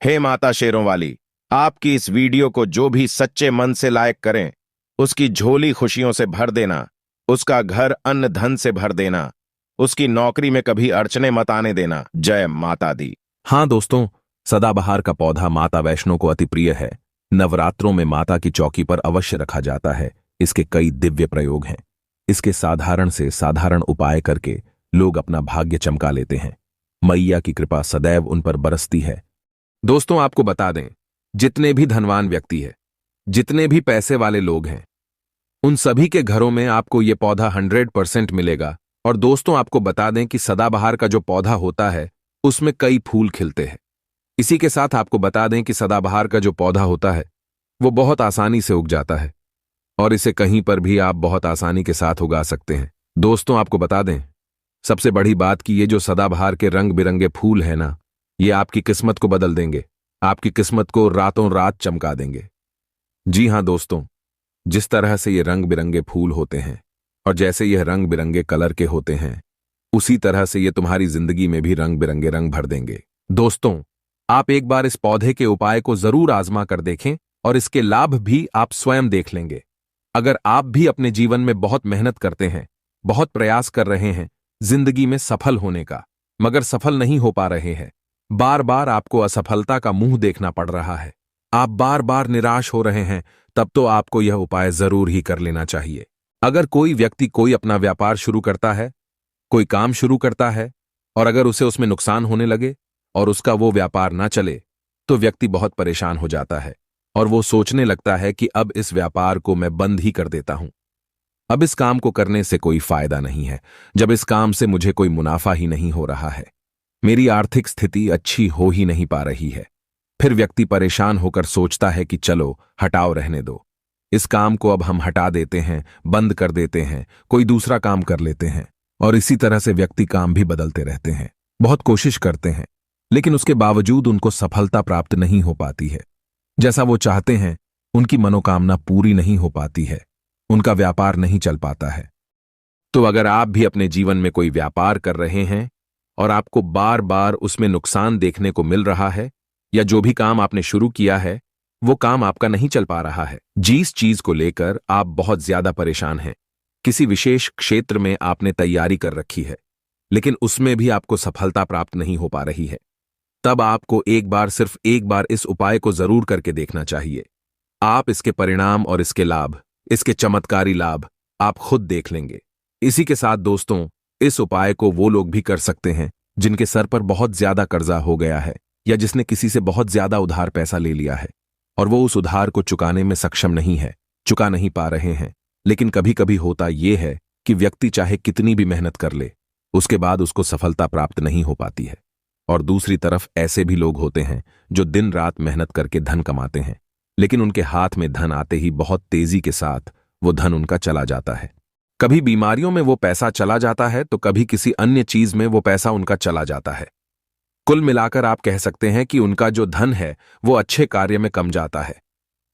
हे माता शेरों वाली, आपकी इस वीडियो को जो भी सच्चे मन से लाइक करें, उसकी झोली खुशियों से भर देना, उसका घर अन्न धन से भर देना, उसकी नौकरी में कभी अड़चने मत आने देना। जय माता दी। हाँ दोस्तों, सदाबहार का पौधा माता वैष्णो को अति प्रिय है। नवरात्रों में माता की चौकी पर अवश्य रखा जाता है। इसके कई दिव्य प्रयोग हैं। इसके साधारण से साधारण उपाय करके लोग अपना भाग्य चमका लेते हैं। मैया की कृपा सदैव उन पर बरसती है। दोस्तों, आपको बता दें, जितने भी धनवान व्यक्ति है, जितने भी पैसे वाले लोग हैं, उन सभी के घरों में आपको ये पौधा 100% मिलेगा। और दोस्तों, आपको बता दें कि सदाबहार का जो पौधा होता है उसमें कई फूल खिलते हैं। इसी के साथ आपको बता दें कि सदाबहार का जो पौधा होता है वो बहुत आसानी से उग जाता है और इसे कहीं पर भी आप बहुत आसानी के साथ उगा सकते हैं। दोस्तों, आपको बता दें, सबसे बड़ी बात कि ये जो सदाबहार के रंग बिरंगे फूल है ना, ये आपकी किस्मत को बदल देंगे, आपकी किस्मत को रातों रात चमका देंगे। जी हां दोस्तों, जिस तरह से ये रंग बिरंगे फूल होते हैं और जैसे यह रंग बिरंगे कलर के होते हैं, उसी तरह से ये तुम्हारी जिंदगी में भी रंग बिरंगे रंग भर देंगे। दोस्तों, आप एक बार इस पौधे के उपाय को जरूर आजमा कर देखें और इसके लाभ भी आप स्वयं देख लेंगे। अगर आप भी अपने जीवन में बहुत मेहनत करते हैं, बहुत प्रयास कर रहे हैं जिंदगी में सफल होने का, मगर सफल नहीं हो पा रहे हैं, बार बार आपको असफलता का मुंह देखना पड़ रहा है, आप बार बार निराश हो रहे हैं, तब तो आपको यह उपाय जरूर ही कर लेना चाहिए। अगर कोई व्यक्ति कोई अपना व्यापार शुरू करता है, कोई काम शुरू करता है और अगर उसे उसमें नुकसान होने लगे और उसका वो व्यापार ना चले, तो व्यक्ति बहुत परेशान हो जाता है और वो सोचने लगता है कि अब इस व्यापार को मैं बंद ही कर देता हूं। अब इस काम को करने से कोई फायदा नहीं है, जब इस काम से मुझे कोई मुनाफा ही नहीं हो रहा है, मेरी आर्थिक स्थिति अच्छी हो ही नहीं पा रही है। फिर व्यक्ति परेशान होकर सोचता है कि चलो हटाओ, रहने दो, इस काम को अब हम हटा देते हैं, बंद कर देते हैं, कोई दूसरा काम कर लेते हैं। और इसी तरह से व्यक्ति काम भी बदलते रहते हैं, बहुत कोशिश करते हैं, लेकिन उसके बावजूद उनको सफलता प्राप्त नहीं हो पाती है। जैसा वो चाहते हैं उनकी मनोकामना पूरी नहीं हो पाती है, उनका व्यापार नहीं चल पाता है। तो अगर आप भी अपने जीवन में कोई व्यापार कर रहे हैं और आपको बार बार उसमें नुकसान देखने को मिल रहा है, या जो भी काम आपने शुरू किया है वो काम आपका नहीं चल पा रहा है, जिस चीज को लेकर आप बहुत ज्यादा परेशान हैं, किसी विशेष क्षेत्र में आपने तैयारी कर रखी है लेकिन उसमें भी आपको सफलता प्राप्त नहीं हो पा रही है, तब आपको सिर्फ एक बार इस उपाय को जरूर करके देखना चाहिए। आप इसके परिणाम और इसके लाभ, इसके चमत्कारी लाभ आप खुद देख लेंगे। इसी के साथ दोस्तों, इस उपाय को वो लोग भी कर सकते हैं जिनके सर पर बहुत ज्यादा कर्जा हो गया है या जिसने किसी से बहुत ज्यादा उधार पैसा ले लिया है और वो उस उधार को चुकाने में सक्षम नहीं है, चुका नहीं पा रहे हैं। लेकिन कभी कभी होता यह है कि व्यक्ति चाहे कितनी भी मेहनत कर ले, उसके बाद उसको सफलता प्राप्त नहीं हो पाती है। और दूसरी तरफ ऐसे भी लोग होते हैं जो दिन रात मेहनत करके धन कमाते हैं, लेकिन उनके हाथ में धन आते ही बहुत तेजी के साथ वो धन उनका चला जाता है। कभी बीमारियों में वो पैसा चला जाता है तो कभी किसी अन्य चीज में वो पैसा उनका चला जाता है। कुल मिलाकर आप कह सकते हैं कि उनका जो धन है वो अच्छे कार्य में कम जाता है,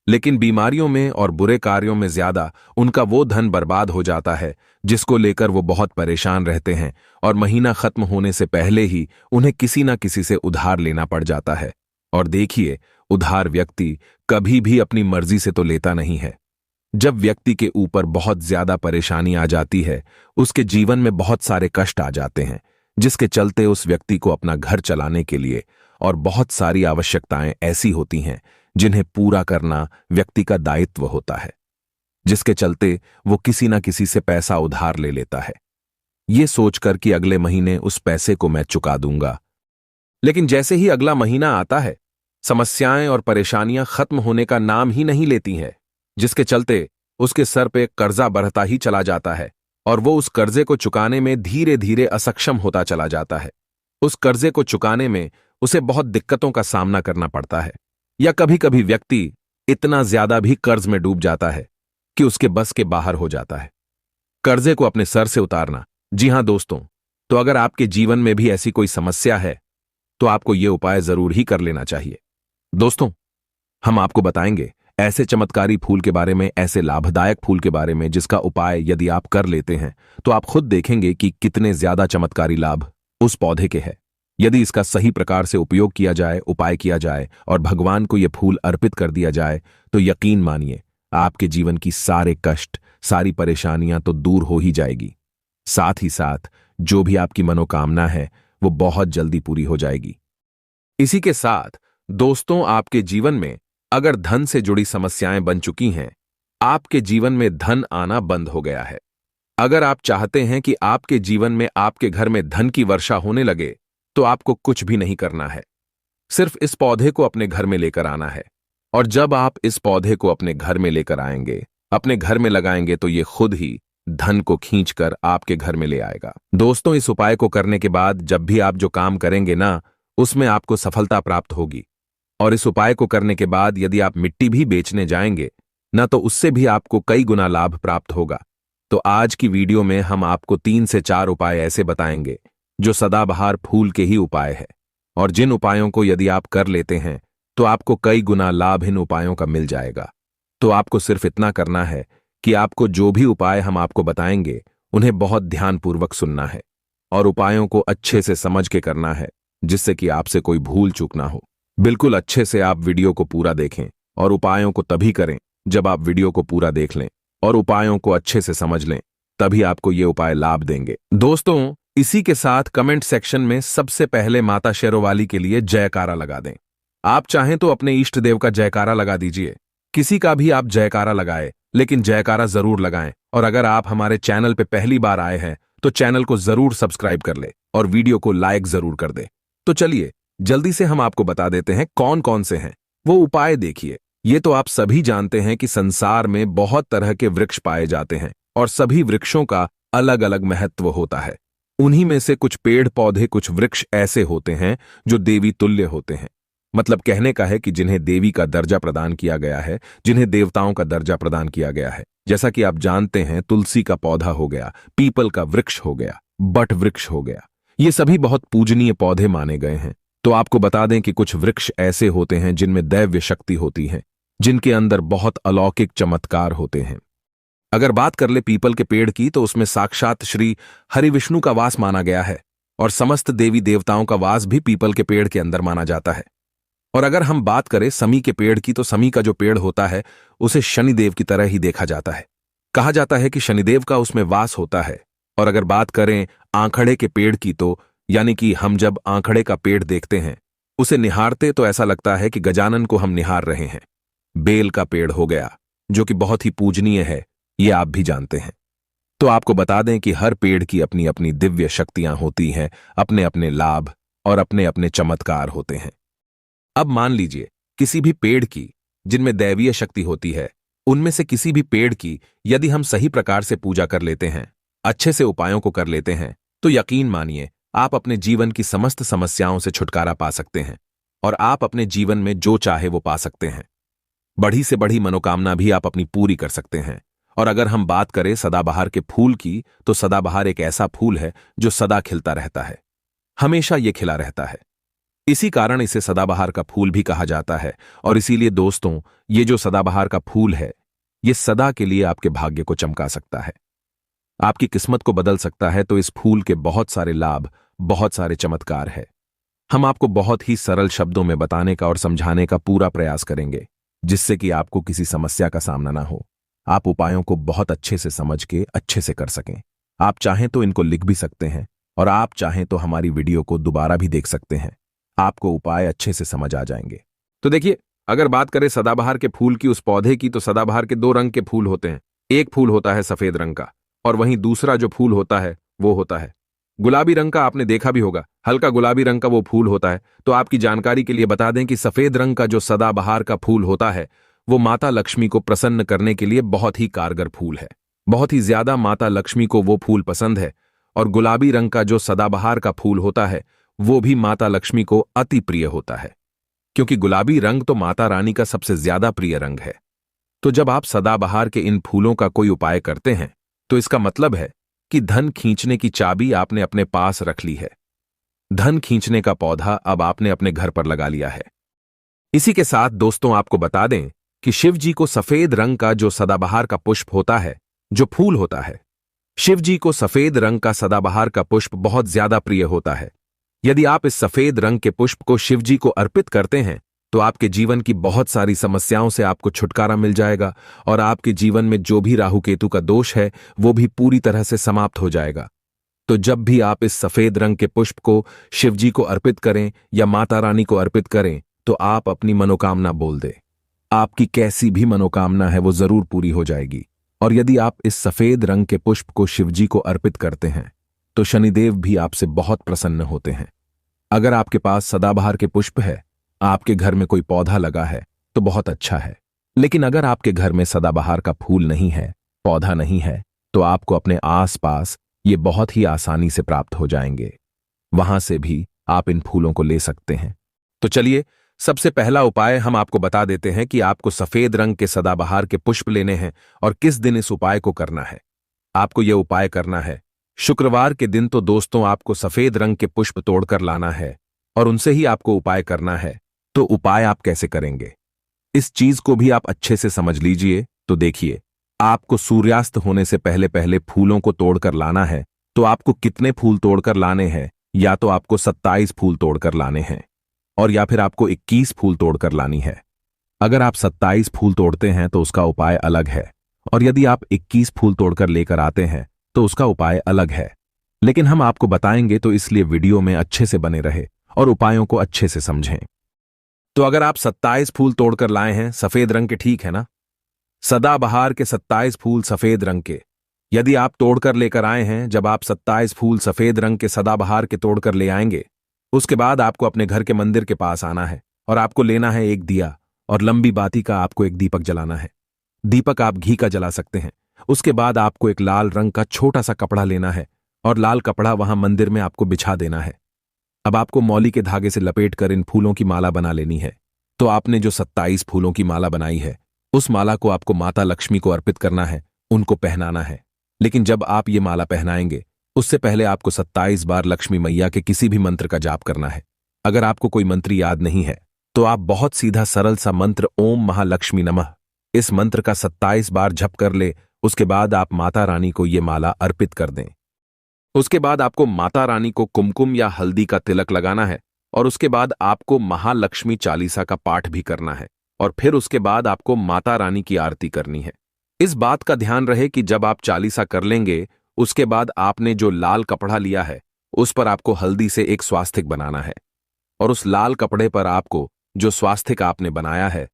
लेकिन बीमारियों में और बुरे कार्यों में ज्यादा उनका वो धन बर्बाद हो जाता है जिसको लेकर वो बहुत परेशान रहते हैं और महीना खत्म होने से पहले ही उन्हें किसी ना किसी से उधार लेना पड़ जाता है। और देखिए, उधार व्यक्ति कभी भी अपनी मर्जी से तो लेता नहीं है। जब व्यक्ति के ऊपर बहुत ज्यादा परेशानी आ जाती है, उसके जीवन में बहुत सारे कष्ट आ जाते हैं, जिसके चलते उस व्यक्ति को अपना घर चलाने के लिए और बहुत सारी आवश्यकताएं ऐसी होती हैं जिन्हें पूरा करना व्यक्ति का दायित्व होता है, जिसके चलते वो किसी ना किसी से पैसा उधार ले लेता है, ये सोचकर कि अगले महीने उस पैसे को मैं चुका दूंगा। लेकिन जैसे ही अगला महीना आता है, समस्याएं और परेशानियां खत्म होने का नाम ही नहीं लेती हैं, जिसके चलते उसके सर पे कर्जा बढ़ता ही चला जाता है और वो उस कर्जे को चुकाने में धीरे धीरे असक्षम होता चला जाता है। उस कर्जे को चुकाने में उसे बहुत दिक्कतों का सामना करना पड़ता है, या कभी कभी व्यक्ति इतना ज्यादा भी कर्ज में डूब जाता है कि उसके बस के बाहर हो जाता है। कर्जे को अपने सर से उतारना, जी हां दोस्तों, तो अगर आपके जीवन में भी ऐसी कोई समस्या है तो आपको यह उपाय जरूर ही कर लेना चाहिए। दोस्तों, हम आपको बताएंगे ऐसे चमत्कारी फूल के बारे में, ऐसे लाभदायक फूल के बारे में जिसका उपाय यदि आप कर लेते हैं तो आप खुद देखेंगे कि कितने ज्यादा चमत्कारी लाभ उस पौधे के हैं। यदि इसका सही प्रकार से उपयोग किया जाए, उपाय किया जाए और भगवान को यह फूल अर्पित कर दिया जाए, तो यकीन मानिए आपके जीवन की सारे कष्ट, सारी परेशानियां तो दूर हो ही जाएगी। साथ ही साथ जो भी आपकी मनोकामना है वो बहुत जल्दी पूरी हो जाएगी। इसी के साथ दोस्तों, आपके जीवन में अगर धन से जुड़ी समस्याएं बन चुकी हैं, आपके जीवन में धन आना बंद हो गया है, अगर आप चाहते हैं कि आपके जीवन में, आपके घर में धन की वर्षा होने लगे, तो आपको कुछ भी नहीं करना है। सिर्फ इस पौधे को अपने घर में लेकर आना है। और जब आप इस पौधे को अपने घर में लेकर आएंगे, अपने घर में लगाएंगे, तो ये खुद ही धन को खींचकर आपके घर में ले आएगा। दोस्तों, इस उपाय को करने के बाद जब भी आप जो काम करेंगे ना, उसमें आपको सफलता प्राप्त होगी। और इस उपाय को करने के बाद यदि आप मिट्टी भी बेचने जाएंगे ना, तो उससे भी आपको कई गुना लाभ प्राप्त होगा। तो आज की वीडियो में हम आपको 3 से 4 उपाय ऐसे बताएंगे जो सदाबहार फूल के ही उपाय है, और जिन उपायों को यदि आप कर लेते हैं तो आपको कई गुना लाभ इन उपायों का मिल जाएगा। तो आपको सिर्फ इतना करना है कि आपको जो भी उपाय हम आपको बताएंगे उन्हें बहुत ध्यानपूर्वक सुनना है और उपायों को अच्छे से समझ के करना है, जिससे कि आपसे कोई भूल चूक ना हो। बिल्कुल अच्छे से आप वीडियो को पूरा देखें और उपायों को तभी करें जब आप वीडियो को पूरा देख लें और उपायों को अच्छे से समझ लें, तभी आपको ये उपाय लाभ देंगे। दोस्तों, इसी के साथ कमेंट सेक्शन में सबसे पहले माता शेरोवाली के लिए जयकारा लगा दें। आप चाहें तो अपने इष्ट देव का जयकारा लगा दीजिए, किसी का भी आप जयकारा लगाएं, लेकिन जयकारा जरूर लगाएं। और अगर आप हमारे चैनल पे पहली बार आए हैं तो चैनल को जरूर सब्सक्राइब कर ले और वीडियो को लाइक जरूर कर दे। तो चलिए जल्दी से हम आपको बता देते हैं कौन कौन से हैं वो उपाय। देखिए, ये तो आप सभी जानते हैं कि संसार में बहुत तरह के वृक्ष पाए जाते हैं और सभी वृक्षों का अलग अलग महत्व होता है। उन्हीं में से कुछ पेड़ पौधे, कुछ वृक्ष ऐसे होते हैं जो देवी तुल्य होते हैं। मतलब कहने का है कि जिन्हें देवी का दर्जा प्रदान किया गया है, जिन्हें देवताओं का दर्जा प्रदान किया गया है। जैसा कि आप जानते हैं, तुलसी का पौधा हो गया, पीपल का वृक्ष हो गया, बट वृक्ष हो गया, ये सभी बहुत पूजनीय पौधे माने गए हैं। तो आपको बता दें कि कुछ वृक्ष ऐसे होते हैं जिनमें दैव्य शक्ति होती है, जिनके अंदर बहुत अलौकिक चमत्कार होते हैं। अगर बात कर ले पीपल के पेड़ की, तो उसमें साक्षात श्री हरिविष्णु का वास माना गया है और समस्त देवी देवताओं का वास भी पीपल के पेड़ के अंदर माना जाता है। और अगर हम बात करें समी के पेड़ की, तो समी का जो पेड़ होता है उसे शनिदेव की तरह ही देखा जाता है। कहा जाता है कि शनिदेव का उसमें वास होता है। और अगर बात करें आंखड़े के पेड़ की, तो यानी कि हम जब आंखड़े का पेड़ देखते हैं, उसे निहारते तो ऐसा लगता है कि गजानन को हम निहार रहे हैं। बेल का पेड़ हो गया, जो कि बहुत ही पूजनीय है, ये आप भी जानते हैं। तो आपको बता दें कि हर पेड़ की अपनी अपनी दिव्य शक्तियां होती हैं, अपने अपने लाभ और अपने अपने चमत्कार होते हैं। अब मान लीजिए किसी भी पेड़ की जिनमें दैवीय शक्ति होती है, उनमें से किसी भी पेड़ की यदि हम सही प्रकार से पूजा कर लेते हैं, अच्छे से उपायों को कर लेते हैं, तो यकीन मानिए आप अपने जीवन की समस्त समस्याओं से छुटकारा पा सकते हैं और आप अपने जीवन में जो चाहे वो पा सकते हैं। बड़ी से बड़ी मनोकामना भी आप अपनी पूरी कर सकते हैं। और अगर हम बात करें सदाबहार के फूल की, तो सदाबहार एक ऐसा फूल है जो सदा खिलता रहता है, हमेशा ये खिला रहता है। इसी कारण इसे सदाबहार का फूल भी कहा जाता है। और इसीलिए दोस्तों, ये जो सदाबहार का फूल है, ये सदा के लिए आपके भाग्य को चमका सकता है, आपकी किस्मत को बदल सकता है। तो इस फूल के बहुत सारे लाभ, बहुत सारे चमत्कार है। हम आपको बहुत ही सरल शब्दों में बताने का और समझाने का पूरा प्रयास करेंगे, जिससे कि आपको किसी समस्या का सामना ना हो। आप उपायों को बहुत अच्छे से समझ के अच्छे से कर सकें। आप चाहें तो इनको लिख भी सकते हैं और आप चाहें तो हमारी वीडियो को दोबारा भी देख सकते हैं, आपको उपाय अच्छे से समझ आ जाएंगे। तो देखिए, अगर बात करें सदाबहार के फूल की, उस पौधे की, तो सदाबहार के 2 रंग के फूल होते हैं। एक फूल होता है सफेद रंग का और वहीं दूसरा जो फूल होता है वो होता है गुलाबी रंग का। आपने देखा भी होगा, हल्का गुलाबी रंग का वो फूल होता है। तो आपकी जानकारी के लिए बता दें कि सफेद रंग का जो सदाबहार का फूल होता है, वो माता लक्ष्मी को प्रसन्न करने के लिए बहुत ही कारगर फूल है। बहुत ही ज्यादा माता लक्ष्मी को वो फूल पसंद है। और गुलाबी रंग का जो सदाबहार का फूल होता है, वो भी माता लक्ष्मी को अति प्रिय होता है, क्योंकि गुलाबी रंग तो माता रानी का सबसे ज्यादा प्रिय रंग है। तो जब आप सदाबहार के इन फूलों का कोई उपाय करते हैं, तो इसका मतलब है कि धन खींचने की चाबी आपने अपने पास रख ली है। धन खींचने का पौधा अब आपने अपने घर पर लगा लिया है। इसी के साथ दोस्तों, आपको बता दें कि शिव जी को सफेद रंग का जो सदाबहार का पुष्प होता है, जो फूल होता है, शिव जी को सफेद रंग का सदाबहार का पुष्प बहुत ज्यादा प्रिय होता है। यदि आप इस सफेद रंग के पुष्प को शिवजी को अर्पित करते हैं तो आपके जीवन की बहुत सारी समस्याओं से आपको छुटकारा मिल जाएगा और आपके जीवन में जो भी राहु केतु का दोष है वो भी पूरी तरह से समाप्त हो जाएगा। तो जब भी आप इस सफेद रंग के पुष्प को शिवजी को अर्पित करें या माता रानी को अर्पित करें तो आप अपनी मनोकामना बोल दें। आपकी कैसी भी मनोकामना है वो जरूर पूरी हो जाएगी। और यदि आप इस सफेद रंग के पुष्प को शिवजी को अर्पित करते हैं तो शनिदेव भी आपसे बहुत प्रसन्न होते हैं। अगर आपके पास सदाबहार के पुष्प है, आपके घर में कोई पौधा लगा है तो बहुत अच्छा है। लेकिन अगर आपके घर में सदाबहार का फूल नहीं है, पौधा नहीं है, तो आपको अपने आसपास ये बहुत ही आसानी से प्राप्त हो जाएंगे। वहां से भी आप इन फूलों को ले सकते हैं। तो चलिए, सबसे पहला उपाय हम आपको बता देते हैं कि आपको सफेद रंग के सदाबहार के पुष्प लेने हैं और किस दिन इस उपाय को करना है। आपको यह उपाय करना है शुक्रवार के दिन। तो दोस्तों, आपको सफेद रंग के पुष्प तोड़कर लाना है और उनसे ही आपको उपाय करना है। तो उपाय आप कैसे करेंगे, इस चीज को भी आप अच्छे से समझ लीजिए। तो देखिए, आपको सूर्यास्त होने से पहले पहले फूलों को तोड़कर लाना है। तो आपको कितने फूल तोड़कर लाने हैं? या तो आपको 27 फूल तोड़कर लाने हैं और या फिर आपको 21 फूल तोड़कर लानी है। अगर आप 27 फूल तोड़ते हैं तो उसका उपाय अलग है, और यदि आप 21 फूल तोड़कर लेकर आते हैं तो उसका उपाय अलग है। लेकिन हम आपको बताएंगे, तो इसलिए वीडियो में अच्छे से बने रहे और उपायों को अच्छे से समझें। तो अगर आप 27 फूल तोड़कर लाए हैं सफेद रंग के, ठीक है ना, सदाबहार के 27 फूल सफेद रंग के यदि आप तोड़कर लेकर आए हैं, जब आप 27 फूल सफेद रंग के सदाबहार के तोड़कर ले आएंगे, उसके बाद आपको अपने घर के मंदिर के पास आना है और आपको लेना है एक दिया और लंबी बाती का आपको एक दीपक जलाना है। दीपक आप घी का जला सकते हैं। उसके बाद आपको एक लाल रंग का छोटा सा कपड़ा लेना है और लाल कपड़ा वहां मंदिर में आपको बिछा देना है। अब आपको मौली के धागे से लपेटकर इन फूलों की माला बना लेनी है। तो आपने जो 27 फूलों की माला बनाई है, उस माला को आपको माता लक्ष्मी को अर्पित करना है, उनको पहनाना है। लेकिन जब आप ये माला पहनाएंगे, उससे पहले आपको 27 बार लक्ष्मी मैया के किसी भी मंत्र का जाप करना है। अगर आपको कोई मंत्र याद नहीं है तो आप बहुत सीधा सरल सा मंत्र ओम महालक्ष्मी नमः, इस मंत्र का 27 बार जप कर ले। उसके बाद आप माता रानी को ये माला अर्पित कर दें। उसके बाद आपको माता रानी को कुमकुम या हल्दी का तिलक लगाना है और उसके बाद आपको महालक्ष्मी चालीसा का पाठ भी करना है और फिर उसके बाद आपको माता रानी की आरती करनी है। इस बात का ध्यान रहे कि जब आप चालीसा कर लेंगे, उसके बाद आपने जो लाल कपड़ा लिया है उस पर आपको हल्दी से एक स्वास्तिक बनाना है और उस लाल कपड़े पर आपको जो स्वास्तिक आपने बनाया है,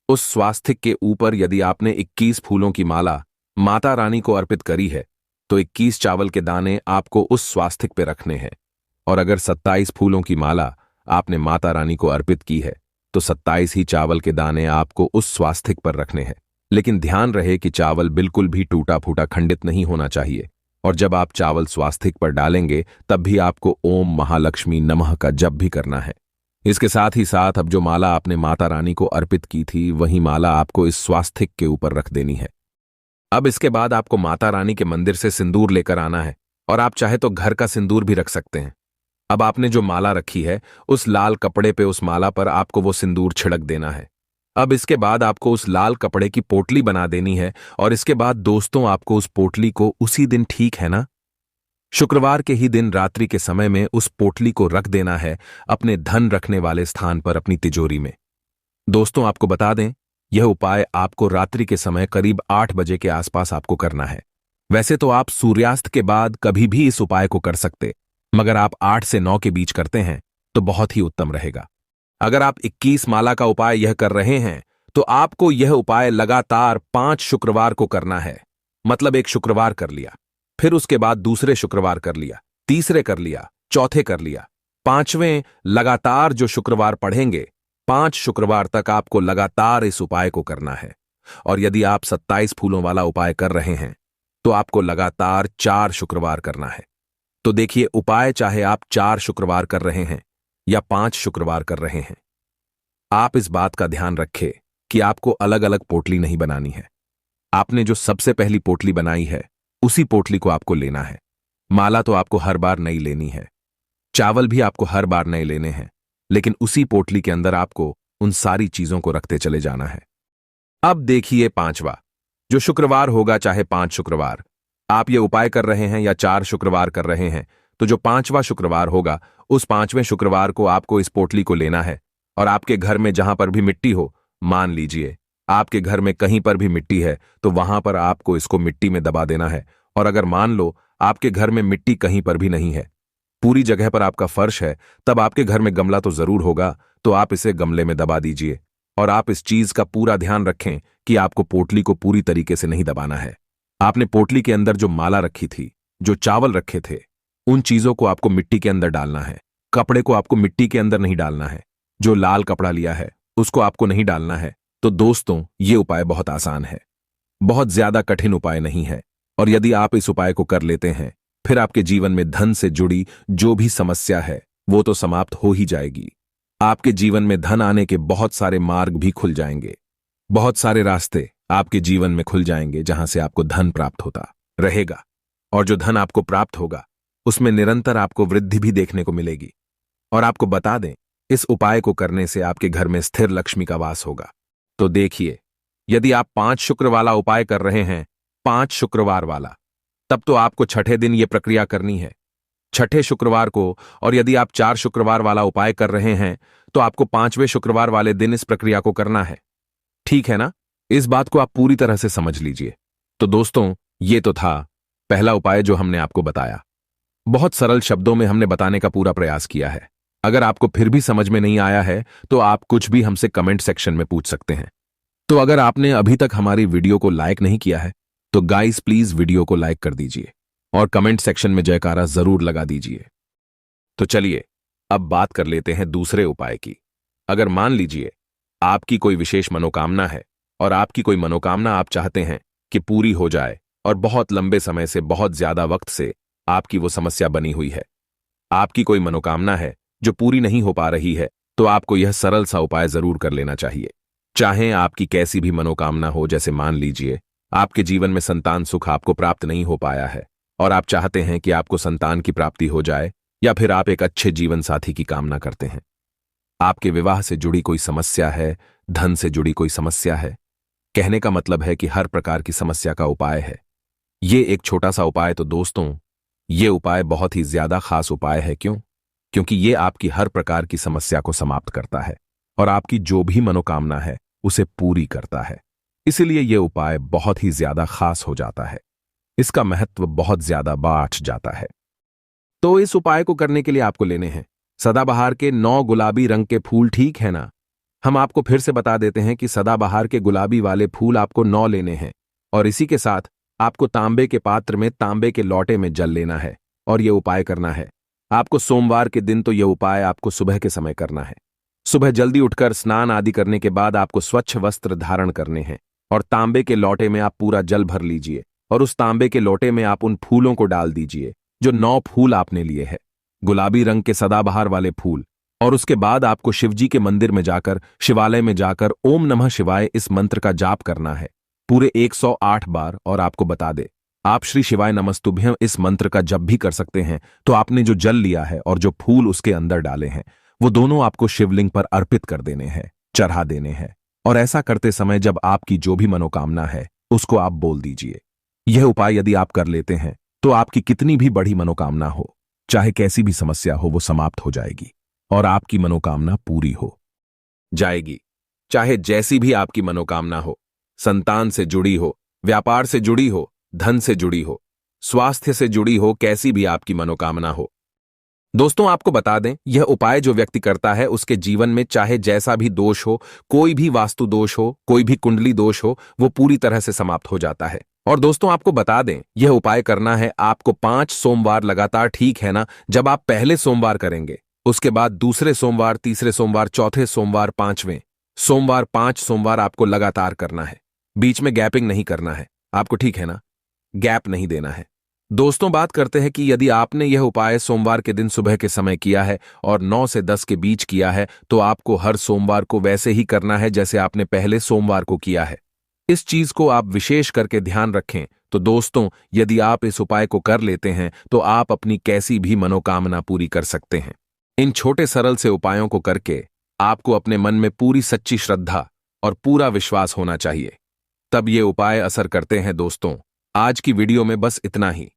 उस स्वास्तिक के ऊपर यदि आपने 21 फूलों की माला माता रानी को अर्पित करी है तो 21 चावल के दाने आपको उस स्वास्तिक पे रखने हैं। और अगर 27 फूलों की माला आपने माता रानी को अर्पित की है तो 27 ही चावल के दाने आपको उस स्वास्तिक पर रखने हैं। लेकिन ध्यान रहे कि चावल बिल्कुल भी टूटा फूटा खंडित नहीं होना चाहिए। और जब आप चावल स्वास्तिक पर डालेंगे तब भी आपको ओम महालक्ष्मी नमः का जप भी करना है। इसके साथ ही साथ अब जो माला आपने माता रानी को अर्पित की थी, वही माला आपको इस स्वास्तिक के ऊपर रख देनी है। अब इसके बाद आपको माता रानी के मंदिर से सिंदूर लेकर आना है और आप चाहे तो घर का सिंदूर भी रख सकते हैं। अब आपने जो माला रखी है, उस लाल कपड़े पे उस माला पर आपको वो सिंदूर छिड़क देना है। अब इसके बाद आपको उस लाल कपड़े की पोटली बना देनी है और इसके बाद दोस्तों आपको उस पोटली को उसी दिन, ठीक है ना, शुक्रवार के ही दिन रात्रि के समय में उस पोटली को रख देना है अपने धन रखने वाले स्थान पर, अपनी तिजोरी में। दोस्तों आपको बता दें, यह उपाय आपको रात्रि के समय करीब 8 बजे के आसपास आपको करना है। वैसे तो आप सूर्यास्त के बाद कभी भी इस उपाय को कर सकते, मगर आप 8 से 9 के बीच करते हैं तो बहुत ही उत्तम रहेगा। अगर आप 21 माला का उपाय यह कर रहे हैं तो आपको यह उपाय लगातार 5 शुक्रवार को करना है। मतलब एक शुक्रवार कर लिया, फिर उसके बाद दूसरे शुक्रवार कर लिया, तीसरे कर लिया, चौथे कर लिया, 5वें लगातार जो शुक्रवार पढ़ेंगे, 5 शुक्रवार तक आपको लगातार इस उपाय को करना है। और यदि आप 27 फूलों वाला उपाय कर रहे हैं तो आपको लगातार 4 शुक्रवार करना है। तो देखिए, उपाय चाहे आप 4 शुक्रवार कर रहे हैं या 5 शुक्रवार कर रहे हैं, आप इस बात का ध्यान रखें कि आपको अलग अलग पोटली नहीं बनानी है। आपने जो सबसे पहली पोटली बनाई है उसी पोटली को आपको लेना है। माला तो आपको हर बार नहीं लेनी है, चावल भी आपको हर बार नहीं लेने हैं, लेकिन उसी पोटली के अंदर आपको उन सारी चीजों को रखते चले जाना है। अब देखिए 5वां जो शुक्रवार होगा, चाहे 5 शुक्रवार आप ये उपाय कर रहे हैं या 4 शुक्रवार कर रहे हैं, तो जो 5वां शुक्रवार होगा उस 5वें शुक्रवार को आपको इस पोटली को लेना है और आपके घर में जहां पर भी मिट्टी हो, मान लीजिए आपके घर में कहीं पर भी मिट्टी है तो वहां पर आपको इसको मिट्टी में दबा देना है। और अगर मान लो आपके घर में मिट्टी कहीं पर भी नहीं है, पूरी जगह पर आपका फर्श है, तब आपके घर में गमला तो जरूर होगा, तो आप इसे गमले में दबा दीजिए। और आप इस चीज का पूरा ध्यान रखें कि आपको पोटली को पूरी तरीके से नहीं दबाना है। आपने पोटली के अंदर जो माला रखी थी, जो चावल रखे थे, उन चीजों को आपको मिट्टी के अंदर डालना है। कपड़े को आपको मिट्टी के अंदर नहीं डालना है। जो लाल कपड़ा लिया है उसको आपको नहीं डालना है। तो दोस्तों, ये उपाय बहुत आसान है, बहुत ज्यादा कठिन उपाय नहीं है। और यदि आप इस उपाय को कर लेते हैं, फिर आपके जीवन में धन से जुड़ी जो भी समस्या है वो तो समाप्त हो ही जाएगी। आपके जीवन में धन आने के बहुत सारे मार्ग भी खुल जाएंगे, बहुत सारे रास्ते आपके जीवन में खुल जाएंगे जहां से आपको धन प्राप्त होता रहेगा। और जो धन आपको प्राप्त होगा उसमें निरंतर आपको वृद्धि भी देखने को मिलेगी। और आपको बता दें, इस उपाय को करने से आपके घर में स्थिर लक्ष्मी का वास होगा। तो देखिए, यदि आप 5 शुक्र वाला उपाय कर रहे हैं, 5 शुक्रवार वाला, तब तो आपको छठे दिन यह प्रक्रिया करनी है, छठे शुक्रवार को। और यदि आप 4 शुक्रवार वाला उपाय कर रहे हैं तो आपको 5वें शुक्रवार वाले दिन इस प्रक्रिया को करना है। ठीक है ना? इस बात को आप पूरी तरह से समझ लीजिए। तो दोस्तों, ये तो था पहला उपाय जो हमने आपको बताया। बहुत सरल शब्दों में हमने बताने का पूरा प्रयास किया है। अगर आपको फिर भी समझ में नहीं आया है तो आप कुछ भी हमसे कमेंट सेक्शन में पूछ सकते हैं। तो अगर आपने अभी तक हमारी वीडियो को लाइक नहीं किया है तो गाइस प्लीज वीडियो को लाइक कर दीजिए और कमेंट सेक्शन में जयकारा जरूर लगा दीजिए। तो चलिए अब बात कर लेते हैं दूसरे उपाय की। अगर मान लीजिए आपकी कोई विशेष मनोकामना है और आपकी कोई मनोकामना आप चाहते हैं कि पूरी हो जाए और बहुत लंबे समय से, बहुत ज्यादा वक्त से आपकी वो समस्या बनी हुई है, आपकी कोई मनोकामना है जो पूरी नहीं हो पा रही है, तो आपको यह सरल सा उपाय जरूर कर लेना चाहिए। चाहे आपकी कैसी भी मनोकामना हो, जैसे मान लीजिए आपके जीवन में संतान सुख आपको प्राप्त नहीं हो पाया है और आप चाहते हैं कि आपको संतान की प्राप्ति हो जाए, या फिर आप एक अच्छे जीवन साथी की कामना करते हैं, आपके विवाह से जुड़ी कोई समस्या है, धन से जुड़ी कोई समस्या है, कहने का मतलब है कि हर प्रकार की समस्या का उपाय है। ये एक छोटा सा उपाय, तो दोस्तों ये उपाय बहुत ही ज्यादा खास उपाय है। क्यों? क्योंकि ये आपकी हर प्रकार की समस्या को समाप्त करता है और आपकी जो भी मनोकामना है उसे पूरी करता है। इसलिए यह उपाय बहुत ही ज्यादा खास हो जाता है, इसका महत्व बहुत ज्यादा बढ़ जाता है। तो इस उपाय को करने के लिए आपको लेने हैं सदाबहार के 9 गुलाबी रंग के फूल। ठीक है ना? हम आपको फिर से बता देते हैं कि सदाबहार के गुलाबी वाले फूल आपको 9 लेने हैं और इसी के साथ आपको तांबे के पात्र में, तांबे के लोटे में जल लेना है और यह उपाय करना है। आपको सोमवार के दिन तो यह उपाय आपको सुबह के समय करना है। सुबह जल्दी उठकर स्नान आदि करने के बाद आपको स्वच्छ वस्त्र धारण करने हैं और तांबे के लोटे में आप पूरा जल भर लीजिए और उस तांबे के लोटे में आप उन फूलों को डाल दीजिए जो 9 फूल आपने लिए हैं, गुलाबी रंग के सदाबहार वाले फूल। और उसके बाद आपको शिवजी के मंदिर में जाकर, शिवालय में जाकर ओम नमः शिवाय इस मंत्र का जाप करना है पूरे 108 बार। और आपको बता दे, आप श्री शिवाय नमस्तुभ्यं इस मंत्र का जब भी कर सकते हैं तो आपने जो जल लिया है और जो फूल उसके अंदर डाले हैं वो दोनों आपको शिवलिंग पर अर्पित कर देने हैं, चढ़ा देने हैं। और ऐसा करते समय जब आपकी जो भी मनोकामना है उसको आप बोल दीजिए। यह उपाय यदि आप कर लेते हैं तो आपकी कितनी भी बड़ी मनोकामना हो, चाहे कैसी भी समस्या हो, वो समाप्त हो जाएगी और आपकी मनोकामना पूरी हो जाएगी। चाहे जैसी भी आपकी मनोकामना हो, संतान से जुड़ी हो, व्यापार से जुड़ी हो, धन से जुड़ी हो, स्वास्थ्य से जुड़ी हो, कैसी भी आपकी मनोकामना हो। दोस्तों आपको बता दें, यह उपाय जो व्यक्ति करता है उसके जीवन में चाहे जैसा भी दोष हो, कोई भी वास्तु दोष हो, कोई भी कुंडली दोष हो, वो पूरी तरह से समाप्त हो जाता है। और दोस्तों आपको बता दें, यह उपाय करना है आपको 5 सोमवार लगातार। ठीक है ना? जब आप पहले सोमवार करेंगे, उसके बाद दूसरे सोमवार, तीसरे सोमवार, चौथे सोमवार, 5वें सोमवार, 5 सोमवार आपको लगातार करना है, बीच में गैपिंग नहीं करना है आपको। ठीक है ना? गैप नहीं देना है। दोस्तों बात करते हैं कि यदि आपने यह उपाय सोमवार के दिन सुबह के समय किया है और 9 से 10 के बीच किया है तो आपको हर सोमवार को वैसे ही करना है जैसे आपने पहले सोमवार को किया है। इस चीज को आप विशेष करके ध्यान रखें। तो दोस्तों यदि आप इस उपाय को कर लेते हैं तो आप अपनी कैसी भी मनोकामना पूरी कर सकते हैं। इन छोटे सरल से उपायों को करके आपको अपने मन में पूरी सच्ची श्रद्धा और पूरा विश्वास होना चाहिए, तब ये उपाय असर करते हैं। दोस्तों आज की वीडियो में बस इतना ही।